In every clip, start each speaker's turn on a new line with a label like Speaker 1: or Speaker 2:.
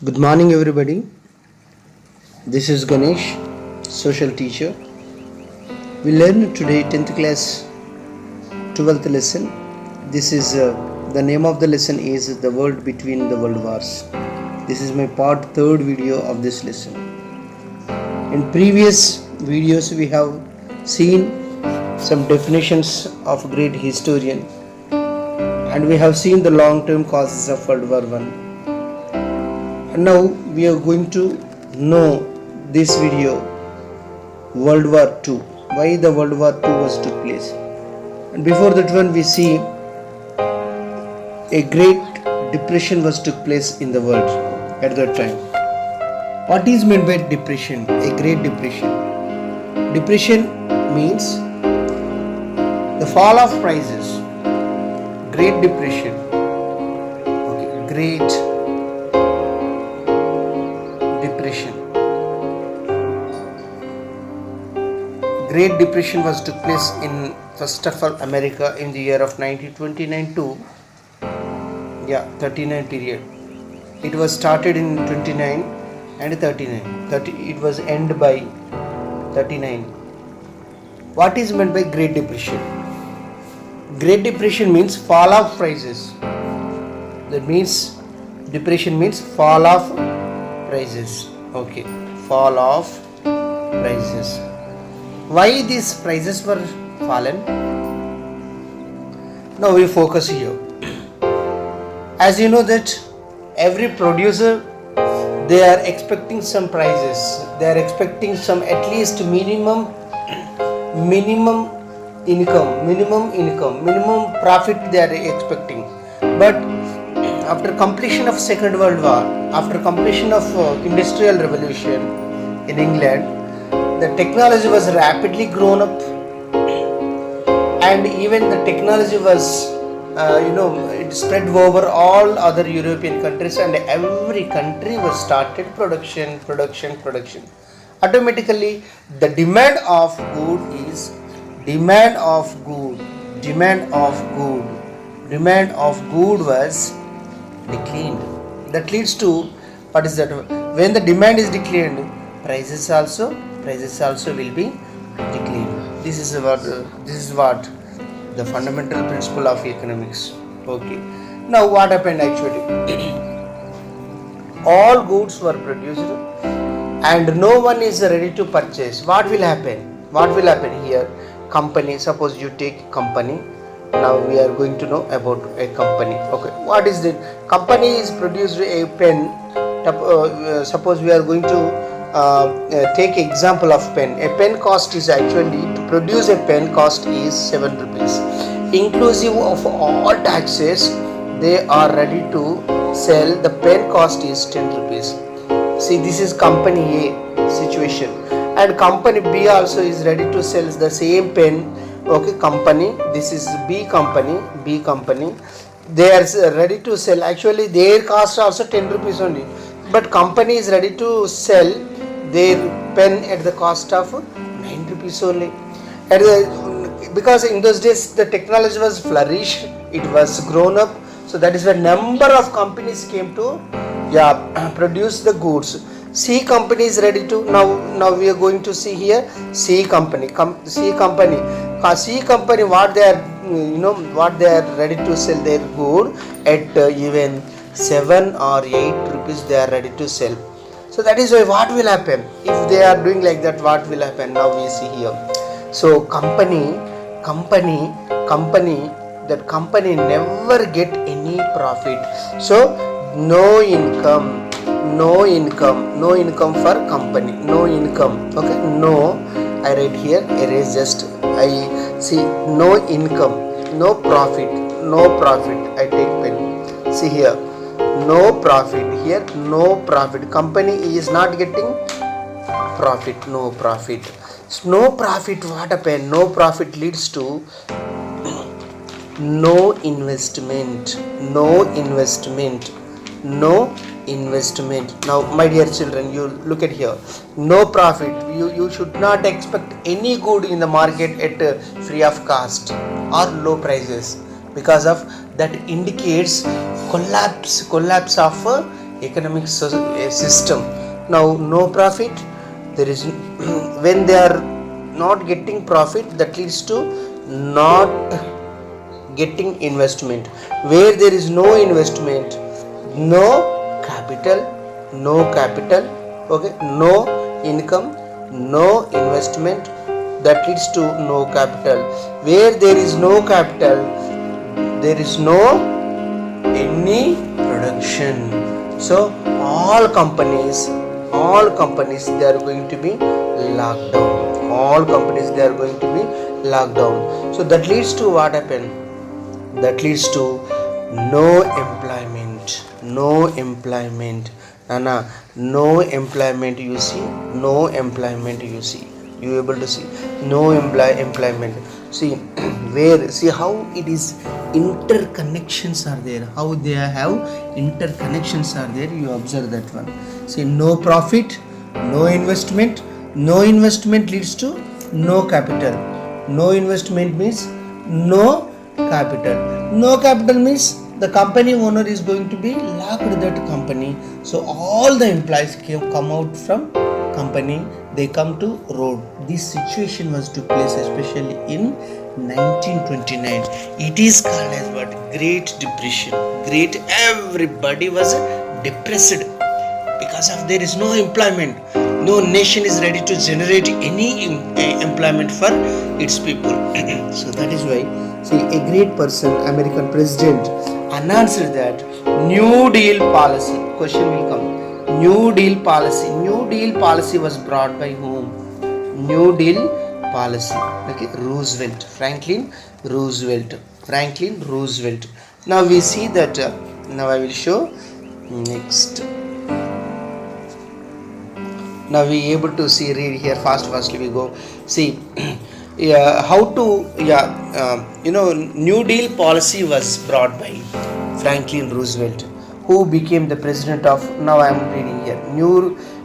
Speaker 1: Good morning, everybody. This is Ganesh, social teacher. We learned today 10th class 12th lesson. This is the name of the lesson is The World Between the World Wars. This is my part 3rd video of this lesson. In previous videos we have seen some definitions of great historian, and we have seen the long-term causes of World War I. And now we are going to know this video World War II, why the World War II was took place. And before that one we see a great depression was took place in the world at that time. What is meant by depression? A great depression. Depression means the fall of prices. Great depression. Okay, great depression. Great Depression was took place in first of all America in the year of 1929 to 39 period. It was started in 29 and 39. It was end by 39. What is meant by Great Depression? Great Depression means fall of prices. That means depression means fall of prices. Okay, fall of prices. Why these prices were fallen? Now we focus here. As you know that every producer, they are expecting some prices. They are expecting some at least minimum income, minimum profit they are expecting. But after completion of Second World War, after completion of Industrial Revolution in England, the technology was rapidly grown up, and even the technology was it spread over all other European countries, and every country was started production. Automatically the demand of good was declined. That leads to what is that? When the demand is declined, prices also will be declined. This is what the fundamental principle of economics. Okay. Now what happened actually? All goods were produced and no one is ready to purchase. What will happen here? Company, suppose you take company. Now we are going to know about a company. Okay, what is the company is produced a pen. Suppose we are going to take example of pen. A pen cost is actually, to produce a pen cost is 7 rupees. Inclusive of all taxes, they are ready to sell. The pen cost is 10 rupees. See, this is company A situation, and company B also is ready to sell the same pen. Okay, company, this is B company. They are ready to sell. Actually their cost also 10 rupees only, but company is ready to sell their pen at the cost of 9 rupees only. Because in those days the technology was flourished, it was grown up, so that is why number of companies came to produce the goods. C company is ready to, now we are going to see here C company. C company what they are ready to sell their good at even 7 or 8 rupees they are ready to sell. So that is why what will happen if they are doing like that? What will happen? Now we see here. So company that company never get any profit. So no income for company. No income. Okay, no, I write here, erase, just I see no income, no profit. I take pen. See here, no profit. Here no profit. Company is not getting profit. No profit. What happened? No profit leads to no investment. Now my dear children, you look at here. No profit. You should not expect any good in the market at free of cost or low prices, because of that indicates collapse of economic system. Now no profit, there is when they are not getting profit, that leads to not getting investment. Where there is no investment, no capital, okay, no income, no investment, that leads to no capital. Where there is no capital, there is no any production. So all companies they are going to be locked down. All companies they are going to be locked down. So that leads to what happened? That leads to no employment. Nana, no employment, you see, no employment, you see, you able to see, no employment. See where, see how it is, interconnections are there, how they have interconnections are there, you observe that one. See, no profit, no investment leads to no capital. No investment means no capital. No capital means the company owner is going to be locked that company. So all the employees come out from company, they come to road. This situation was took place especially in 1929. It is called as what? Great Depression. Everybody was depressed because of there is no employment. No nation is ready to generate any employment for its people. So that is why, see, a great person, American president, announced that New Deal policy. Question will come. New Deal policy. New Deal policy was brought by whom? New Deal policy. Okay, Roosevelt. Franklin Roosevelt. Now we see that. Now I will show next. Now we able to see, read here fastly we go. See how to New Deal policy was brought by Franklin Roosevelt, who became the president of, now I am reading here,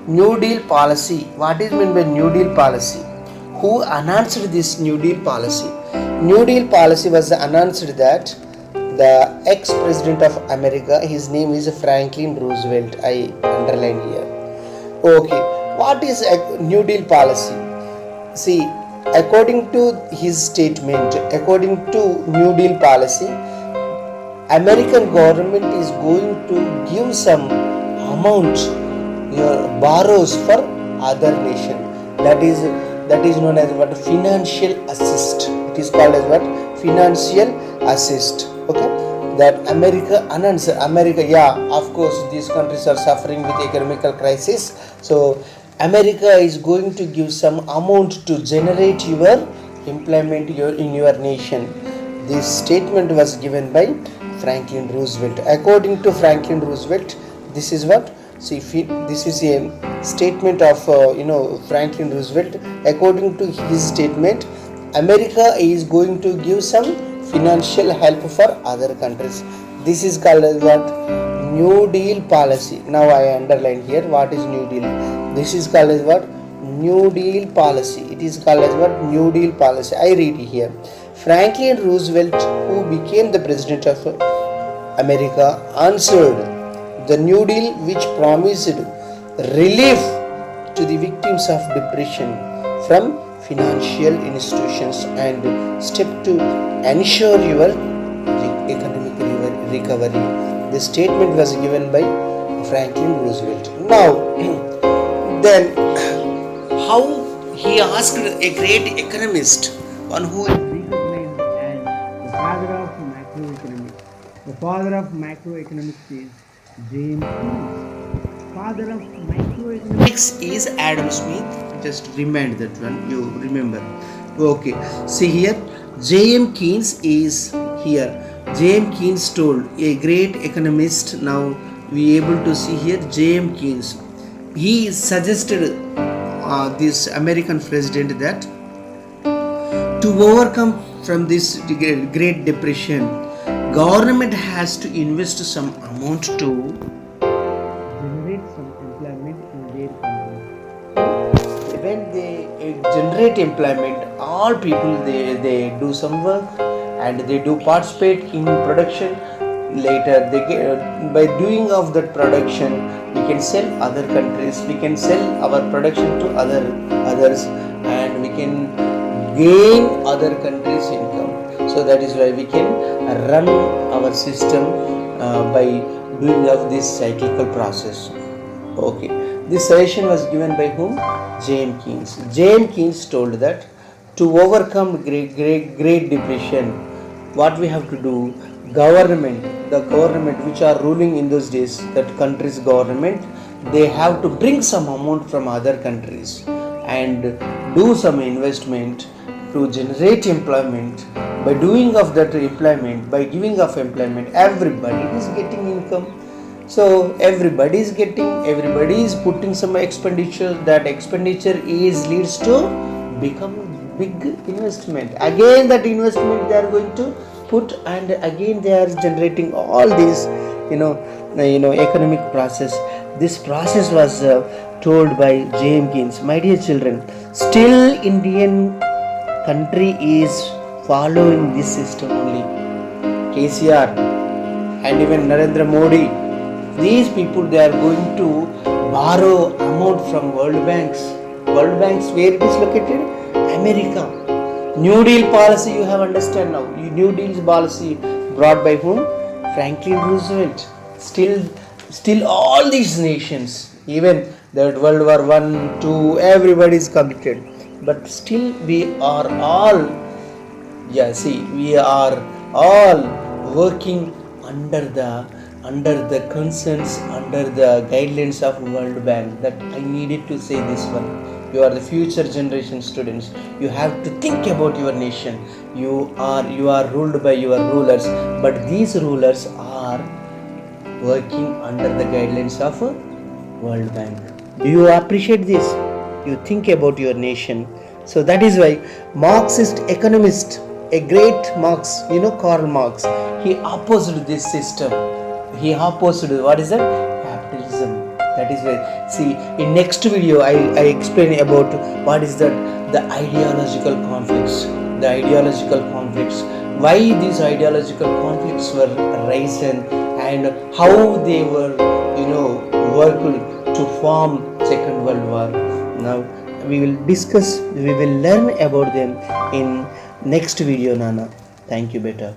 Speaker 1: New Deal policy. What is meant by New Deal policy? Who announced this New Deal policy? New Deal policy was announced that the ex-president of America, his name is Franklin Roosevelt. I underline here. Okay, what is a New Deal policy? See, according to his statement, according to New Deal policy, American government is going to give some amount, borrows for other nation. That is known as what? Financial assist. It is called as what? Financial assist. Okay. That America, yeah, of course, these countries are suffering with economical crisis. So America is going to give some amount to generate your employment in your nation. This statement was given by Franklin Roosevelt. According to Franklin Roosevelt, this is what? See, this is a statement of Franklin Roosevelt. According to his statement, America is going to give some financial help for other countries. This is called as what? New Deal policy. Now I underline here what is New Deal. This is called as what? New Deal policy. It is called as what? New Deal policy. I read here. Franklin Roosevelt, who became the president of America, answered the New Deal, which promised relief to the victims of depression from financial institutions and step to ensure your economic recovery. The statement was given by Franklin Roosevelt. Now, then, how he asked a great economist, one who is recognized as the father of macroeconomics. The father of macroeconomics is James Smith. Father of macroeconomics is Adam Smith. Just remind that one, you remember. Okay, see here, J.M. Keynes is here. J.M. Keynes told, a great economist. Now we able to see here J.M. Keynes. He suggested this American president that to overcome from this Great Depression, government has to invest some amount to generate some employment in their country. When they generate employment, all people they do some work and they do participate in production. later they get, by doing of that production we can sell other countries, we can sell our production to others, and we can gain other countries income. So that is why we can run our system by doing of this cyclical process. Okay, this suggestion was given by whom? James Keynes. James Keynes told that to overcome great depression, what we have to do, the government which are ruling in those days, that country's government, they have to bring some amount from other countries and do some investment to generate employment. By doing of that employment, by giving of employment, everybody is getting income. So everybody is putting some expenditure, that expenditure is leads to become big investment. Again that investment they are going to put, and again they are generating all these economic process. This process was told by James Keynes. My dear children, still Indian country is following this system only. KCR and even Narendra Modi, these people, they are going to borrow amount from World Banks. Where it is located? America. New Deal policy, you have understand now. New Deal policy brought by whom? Franklin Roosevelt. Still all these nations, even that World War I, II, everybody is committed, but still we are all working under the concerns, under the guidelines of World Bank. That I needed to say this one. You are the future generation students. You have to think about your nation. You are ruled by your rulers, but these rulers are working under the guidelines of World Bank. Do you appreciate this? You think about your nation. So that is why Marxist economist, a great Marx, Karl Marx, he opposed this system. He opposed, what is that? Capitalism. That is why, see, in next video I explain about what is that, the ideological conflicts. Why these ideological conflicts were risen and how they were, worked to form Second World War. Now we will learn about them in next video, Nana. Thank you, beta.